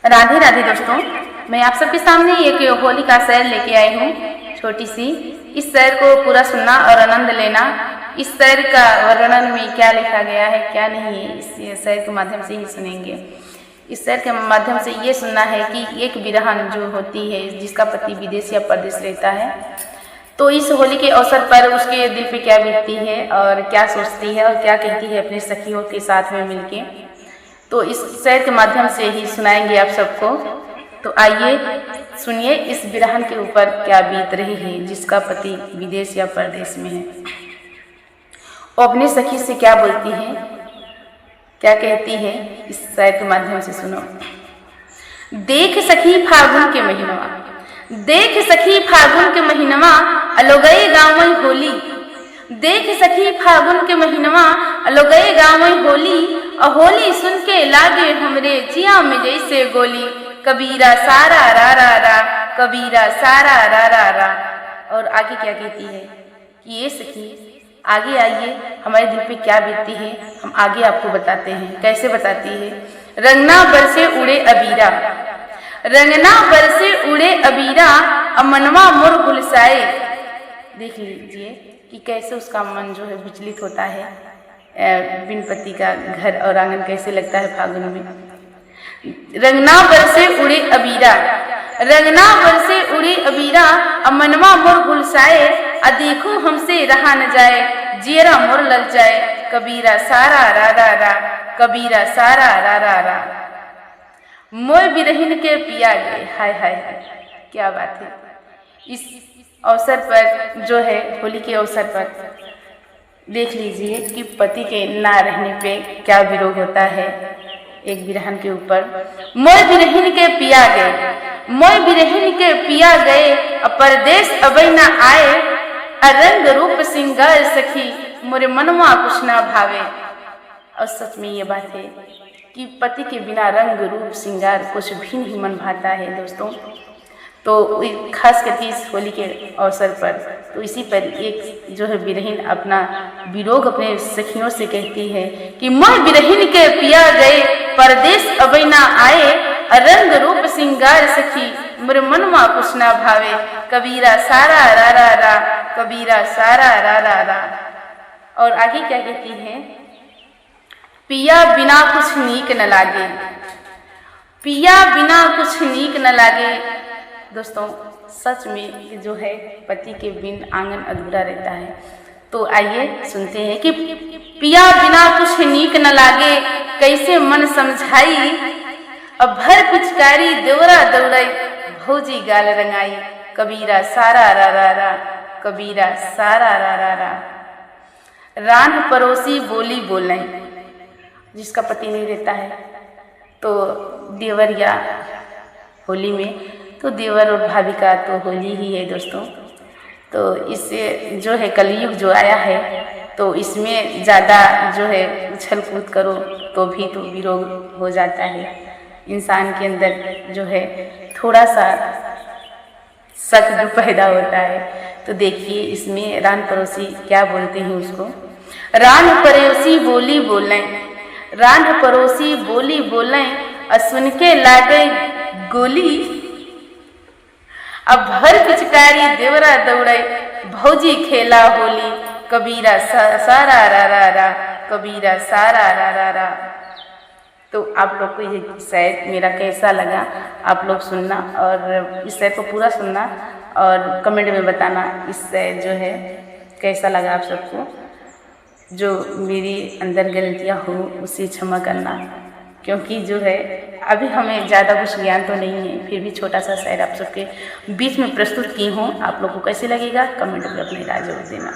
राधे राधे दोस्तों, मैं आप सबके सामने एक होली का शेर लेके आई हूँ, छोटी सी। इस शेर को पूरा सुनना और आनंद लेना। इस शेर का वर्णन में क्या लिखा गया है क्या नहीं है, इस शेर के माध्यम से ही सुनेंगे। इस शेर के माध्यम से ये सुनना है कि एक बिरहन जो होती है जिसका पति विदेश या परदेश रहता है, तो इस होली के अवसर पर उसके दिल पे क्या बीतती है और क्या सोचती है और क्या कहती है अपने सखियों के साथ में मिलके, तो इस शेर के माध्यम से ही सुनाएंगे आप सबको। तो आइए सुनिए इस बिरहन के ऊपर क्या बीत रही है जिसका पति विदेश या परदेश में है। वो अपनी सखी से क्या बोलती है, क्या कहती है, इस शेर के माध्यम से सुनो। देख सखी फागुन के महीनवा, देख सखी फागुन के महीनवा, अलोगई गाँव में होली। देख सखी फागुन के महीनवा, अलोगई गाँव में होली। होली सुन के लागे हमरे जिया में जैसे गोली। कबीरा सारा रा रा रा, कबीरा सारा रा रा रा। और आगे क्या कहती है कि ये सखी आगे आइए, हमारे दिल पे क्या बीतती है हम आगे आपको बताते हैं। कैसे बताती है। रंगना बरसे उड़े अबीरा, रंगना बरसे उड़े अबीरा, अमनवा मोर गुलसाए। देख लीजिए कि कैसे उसका मन जो है विचलित होता है। बिन पति का घर और आंगन कैसे लगता है फागुन में। रंगना बरसे उड़े अबीरा, रंगना बरसे उड़े अबीरा, अमनवा मोर गुलसाए। देखो हमसे रहा न जाए, जियरा मोर लल जाए। कबीरा सारा रा रा रा, कबीरा सारा रा रा रा। मोय बिरहिन के पिया गए। हाय हाय हाय, क्या बात है। इस अवसर पर जो है होली के अवसर पर देख लीजिए कि पति के ना रहने पे क्या विरोध होता है एक बिरहन के ऊपर। मोय बिरहिन के पिया गए, मोय बिरहिन के पिया गए, परदेश अबई ना आए। रंग रूप सिंगार सखी, मोरे मनवा कुछ ना भावे। और सच में ये बात है कि पति के बिना रंग रूप सिंगार कुछ भी नहीं मन भाता है दोस्तों। तो खास करके इस होली के अवसर पर तो इसी पर एक जो है बिरहिन अपना विरोध अपने सखियों से कहती है कि मोय बिरहिन के पिया गए, परदेश अबई ना आए। रंग रूप सिंगार सखी, मोर मनवा कुछ ना भावे। कबीरा सारा रा रा रा, कबीरा सारा रा रा रा। और आगे क्या कहती है। पिया बिना कुछ नीक न लागे, पिया बिना कुछ नीक न लागे। दोस्तों सच में जो है पति के बिन आंगन अधूरा रहता है। तो आइए सुनते हैं कि पिया बिना कुछ नीक न लागे, कैसे मन समझाई। अब भर पिचकारी देवरा दौड़ाई, भौजी गाल रंगाई। कबीरा सारा रा रा रा, कबीरा सारा रा रा रा। रान पड़ोसी बोली बोलें, जिसका पति नहीं रहता है तो देवर या होली में तो देवर और भाभी का तो होली ही है दोस्तों। तो इससे जो है कलयुग जो आया है तो इसमें ज़्यादा जो है उछल कूद करो तो भी तो विरोध हो जाता है। इंसान के अंदर जो है थोड़ा सा शक जो पैदा होता है। तो देखिए इसमें रान पड़ोसी क्या बोलते हैं उसको। रान पड़ोसी बोली बोलें, रान पड़ोसी बोली बोलें, सुन के लागे गोली। अब भर पिचकारी देवरा दौड़े, भौजी खेला होली। कबीरा सारा रा रा रा, कबीरा सारा रा रा रा। तो आप लोग को ये शेर मेरा कैसा लगा आप लोग सुनना और इस शेर को पूरा सुनना और कमेंट में बताना इस शेर जो है कैसा लगा आप सबको। जो मेरी अंदर गलतियाँ हो उसे क्षमा करना, क्योंकि जो है अभी हमें ज़्यादा कुछ ज्ञान तो नहीं है, फिर भी छोटा सा शेर आप सबके बीच में प्रस्तुत की हूँ। आप लोग को कैसे लगेगा कमेंट में अपनी राय जरूर देना।